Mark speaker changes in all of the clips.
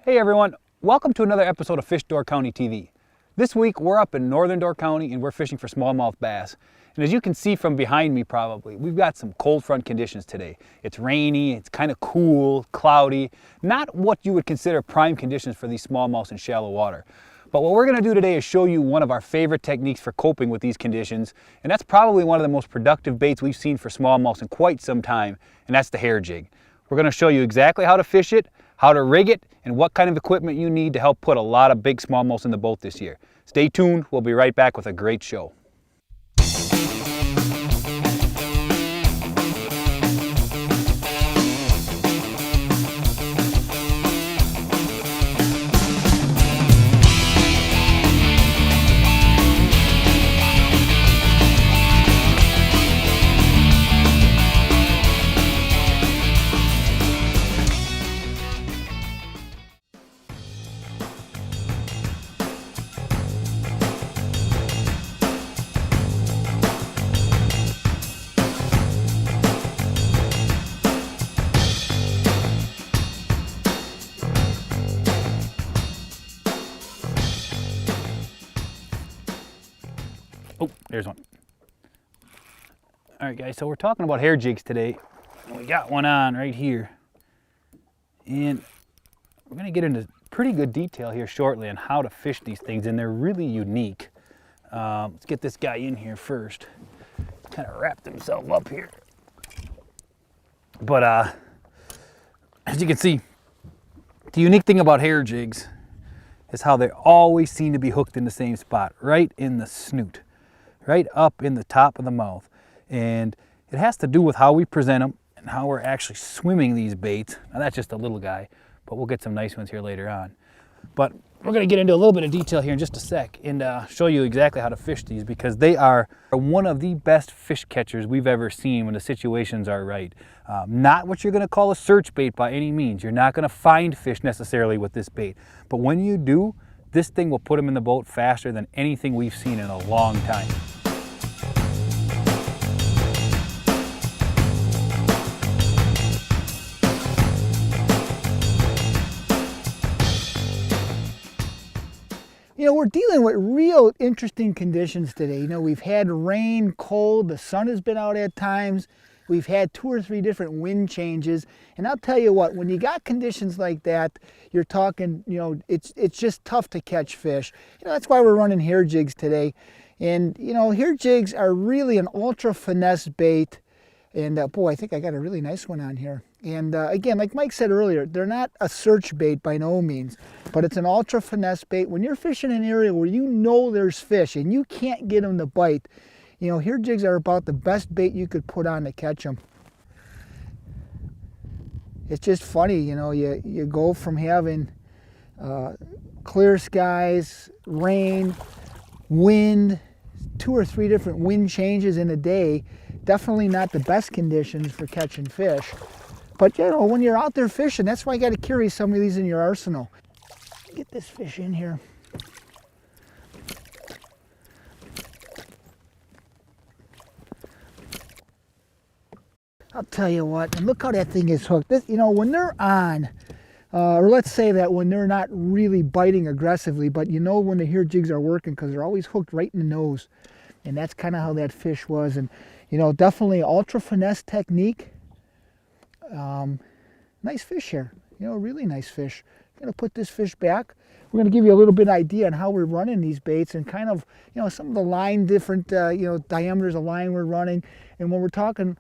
Speaker 1: Hey everyone, welcome to another episode of Fish Door County TV. This week we're up in northern Door County and we're fishing for smallmouth bass. And as you can see from behind me probably, we've got some cold front conditions today. It's rainy, it's kind of cool, cloudy, not what you would consider prime conditions for these smallmouths in shallow water. But what we're going to do today is show you one of our favorite techniques for coping with these conditions, and that's probably one of the most productive baits we've seen for smallmouths in quite some time, and that's the hair jig. We're going to show you exactly how to fish it, how to rig it, and what kind of equipment you need to help put a lot of big smallmouths in the boat this year. Stay tuned, we'll be right back with a great show. Oh, there's one. All right, guys, so we're talking about hair jigs today. And we got one on right here. And we're gonna get into pretty good detail here shortly on how to fish these things, and they're really unique. Let's get this guy in here first. Kind of wrapped himself up here. But as you can see, the unique thing about hair jigs is how they always seem to be hooked in the same spot, right in the snoot. Right up in the top of the mouth. And it has to do with how we present them and how we're actually swimming these baits. Now that's just a little guy, but we'll get some nice ones here later on. But we're going to get into a little bit of detail here in just a sec and show you exactly how to fish these, because they are one of the best fish catchers we've ever seen when the situations are right. Not what you're going to call a search bait by any means. You're not going to find fish necessarily with this bait. But when you do, this thing will put them in the boat faster than anything we've seen in a long time.
Speaker 2: You know, we're dealing with real interesting conditions today. You know, we've had rain, cold, the sun has been out at times. We've had 2 or 3 different wind changes. And I'll tell you what, when you got conditions like that, you're talking, you know, it's just tough to catch fish. You know, that's why we're running hair jigs today. And, you know, hair jigs are really an ultra finesse bait. And boy, I think I got a really nice one on here. And again, like Mike said earlier, they're not a search bait by no means, but it's an ultra finesse bait. When you're fishing an area where you know there's fish and you can't get them to bite, you know, hair jigs are about the best bait you could put on to catch them. It's just funny, you know, you go from having clear skies, rain, wind, 2 or 3 different wind changes in a day. Definitely not the best conditions for catching fish. But you know, when you're out there fishing, that's why you got to carry some of these in your arsenal. Get this fish in here. I'll tell you what, and look how that thing is hooked. This, you know, when they're on, or let's say that when they're not really biting aggressively, but you know when the hair jigs are working because they're always hooked right in the nose. And that's kind of how that fish was. And you know, definitely ultra finesse technique. Nice fish here, you know, really nice fish. I'm gonna put this fish back. We're gonna give you a little bit of idea on how we're running these baits and kind of, you know, some of the line, different, you know, diameters of line we're running. And when we're talking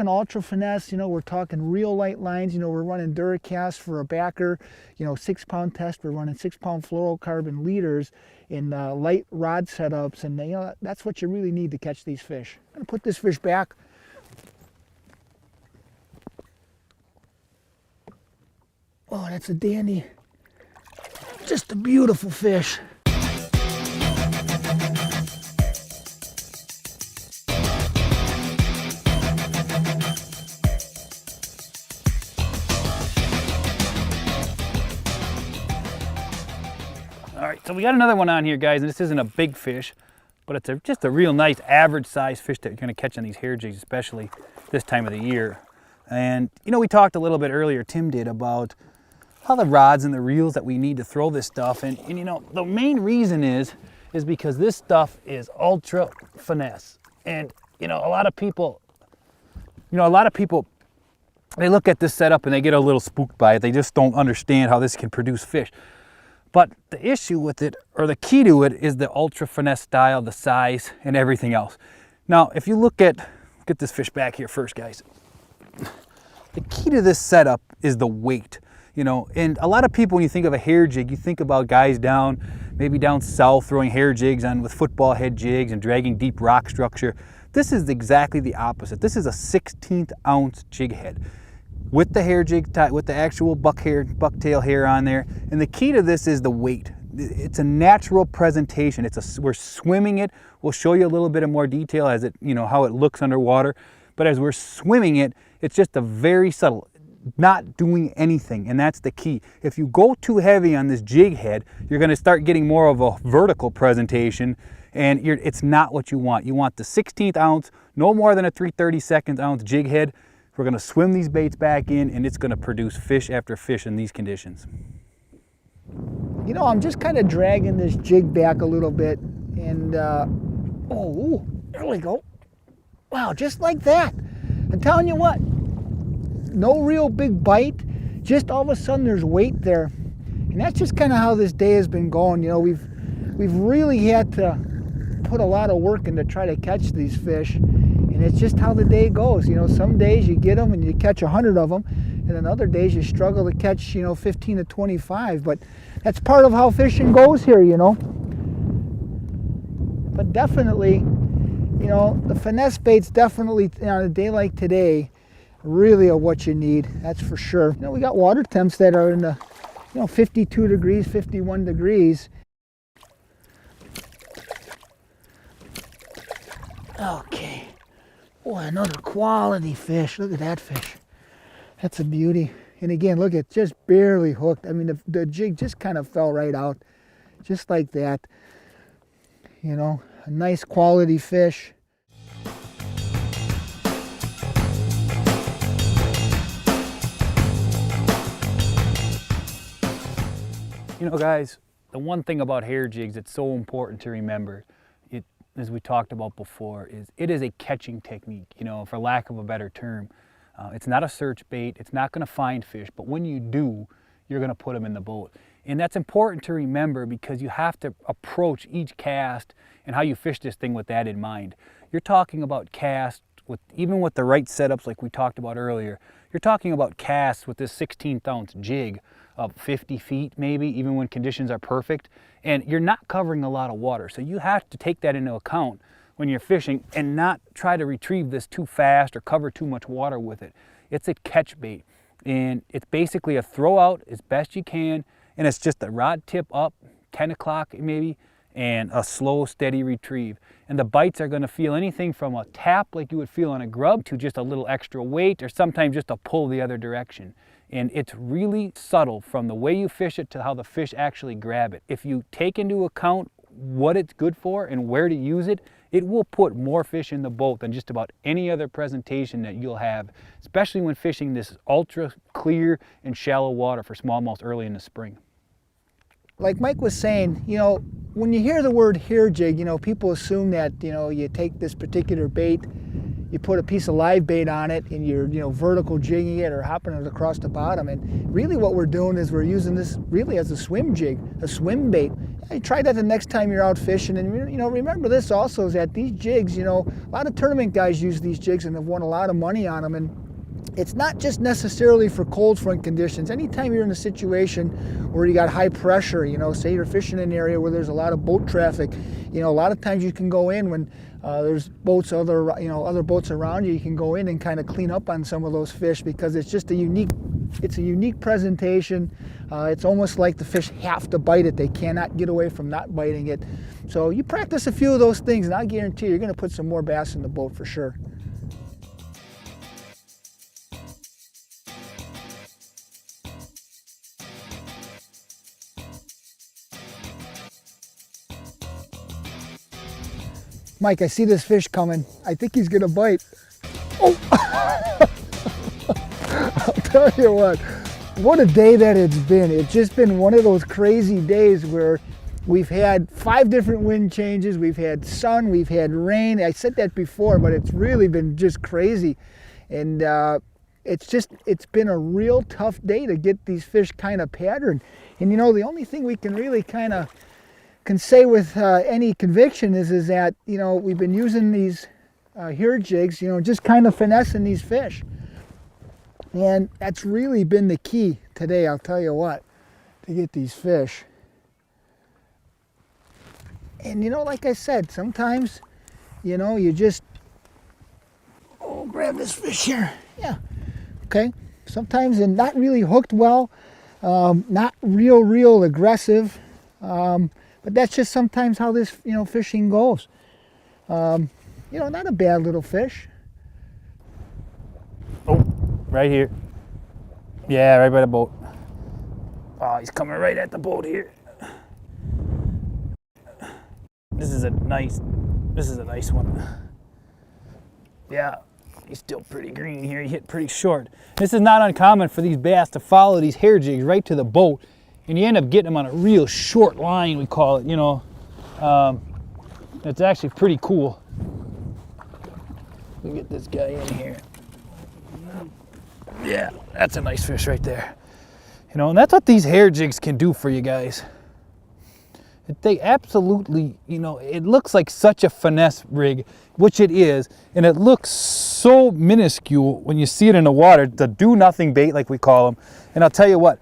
Speaker 2: ultra finesse, you know, we're talking real light lines. You know, we're running Duracast for a backer, you know, 6-pound test. We're running 6-pound fluorocarbon leaders in light rod setups, and you know, that's what you really need to catch these fish. I'm gonna put this fish back. Oh, that's a dandy. Just a beautiful fish.
Speaker 1: All right, so we got another one on here, guys, and this isn't a big fish, but it's just a real nice average size fish that you're going to catch on these hair jigs, especially this time of the year. And you know, we talked a little bit earlier, Tim did, about how the rods and the reels that we need to throw this stuff. And you know, the main reason is because this stuff is ultra finesse. And you know, a lot of people, they look at this setup and they get a little spooked by it. They just don't understand how this can produce fish. But the issue with it, or the key to it, is the ultra finesse style, the size, and everything else. Now, if you get this fish back here first, guys. The key to this setup is the weight. You know, and a lot of people, when you think of a hair jig, you think about guys maybe down south, throwing hair jigs on with football head jigs and dragging deep rock structure. This is exactly the opposite. This is a 16th ounce jig head with the hair jig with the actual bucktail hair on there. And the key to this is the weight. It's a natural presentation. We're swimming it. We'll show you a little bit of more detail as how it looks underwater. But as we're swimming it, it's just a very subtle, not doing anything, and that's the key. If you go too heavy on this jig head, you're going to start getting more of a vertical presentation, and it's not what you want. You want the 16th ounce, no more than a 3/32 ounce jig head. We're going to swim these baits back in, and it's going to produce fish after fish in these conditions.
Speaker 2: You know, I'm just kind of dragging this jig back a little bit, and oh, there we go. Wow, just like that. I'm telling you what, no real big bite, just all of a sudden there's weight there. And that's just kind of how this day has been going. You know, we've really had to put a lot of work in to try to catch these fish. And it's just how the day goes. You know, some days you get them and you catch 100 of them, and then other days you struggle to catch, 15 to 25. But that's part of how fishing goes here, you know. But definitely, the finesse baits definitely, on a day like today, really are what you need, that's for sure. We got water temps that are in the 52 degrees, 51 degrees. Okay. Boy, another quality fish. Look at that fish. That's a beauty. And again, look, it's just barely hooked. I mean, the jig just kind of fell right out, just like that. A nice quality fish.
Speaker 1: Guys, the one thing about hair jigs that's so important to remember, as we talked about before, is it is a catching technique, for lack of a better term. It's not a search bait. It's not going to find fish, but when you do, you're going to put them in the boat. And that's important to remember because you have to approach each cast and how you fish this thing with that in mind. You're talking about casts even with the right setups like we talked about earlier. You're talking about casts with this 16th ounce jig of 50 feet maybe, even when conditions are perfect, and you're not covering a lot of water. So you have to take that into account when you're fishing and not try to retrieve this too fast or cover too much water with it. It's a catch bait, and it's basically a throw out as best you can, and it's just a rod tip up, 10 o'clock maybe, and a slow, steady retrieve. And the bites are going to feel anything from a tap like you would feel on a grub to just a little extra weight, or sometimes just a pull the other direction. And it's really subtle from the way you fish it to how the fish actually grab it. If you take into account what it's good for and where to use it, it will put more fish in the boat than just about any other presentation that you'll have, especially when fishing this ultra clear and shallow water for smallmouth early in the spring.
Speaker 2: Like Mike was saying, when you hear the word hair jig, people assume that, you take this particular bait, you put a piece of live bait on it, and you're, vertical jigging it or hopping it across the bottom. And really what we're doing is we're using this really as a swim jig, a swim bait. You try that the next time you're out fishing. And, remember this also is that these jigs, a lot of tournament guys use these jigs and have won a lot of money on them. And it's not just necessarily for cold front conditions. Anytime you're in a situation where you got high pressure, say you're fishing in an area where there's a lot of boat traffic, a lot of times you can go in when there's boats, other boats around you. You can go in and kind of clean up on some of those fish because it's just a unique presentation. It's almost like the fish have to bite it. They cannot get away from not biting it. So you practice a few of those things, and I guarantee you're going to put some more bass in the boat for sure. Mike, I see this fish coming. I think he's gonna bite. Oh! I'll tell you what, what a day that it's been. It's just been one of those crazy days where we've had 5 different wind changes, we've had sun, we've had rain. I said that before, but it's really been just crazy. And it's been a real tough day to get these fish kind of patterned. And you know, the only thing we can really kind of can say with any conviction is that, you know, we've been using these hair jigs, you know, just kind of finessing these fish. And that's really been the key today, I'll tell you what, to get these fish. And you know, like I said, sometimes, you know, you just, oh, grab this fish here. Yeah, okay. Sometimes they're not really hooked well, not real aggressive, but that's just sometimes how this, you know, fishing goes. You know, not a bad little fish.
Speaker 1: Oh, right here. Yeah, right by the boat. Oh, he's coming right at the boat here. This is a nice one. Yeah, he's still pretty green here. He hit pretty short. This is not uncommon for these bass to follow these hair jigs right to the boat, and you end up getting them on a real short line, we call it, you know. It's actually pretty cool. Let me get this guy in here. Yeah, that's a nice fish right there. You know, and that's what these hair jigs can do for you guys. They absolutely, you know, it looks like such a finesse rig, which it is, and it looks so minuscule when you see it in the water, the do-nothing bait like we call them. And I'll tell you what,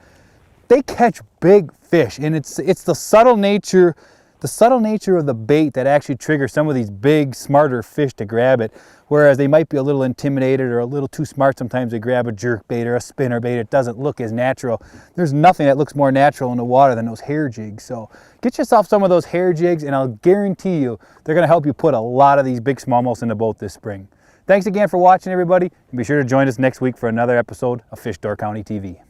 Speaker 1: they catch big fish, and it's the subtle nature of the bait that actually triggers some of these big, smarter fish to grab it. Whereas they might be a little intimidated or a little too smart sometimes to grab a jerk bait or a spinner bait. It doesn't look as natural. There's nothing that looks more natural in the water than those hair jigs. So get yourself some of those hair jigs, and I'll guarantee you they're gonna help you put a lot of these big smallmouths in the boat this spring. Thanks again for watching, everybody, and be sure to join us next week for another episode of Fish Door County TV.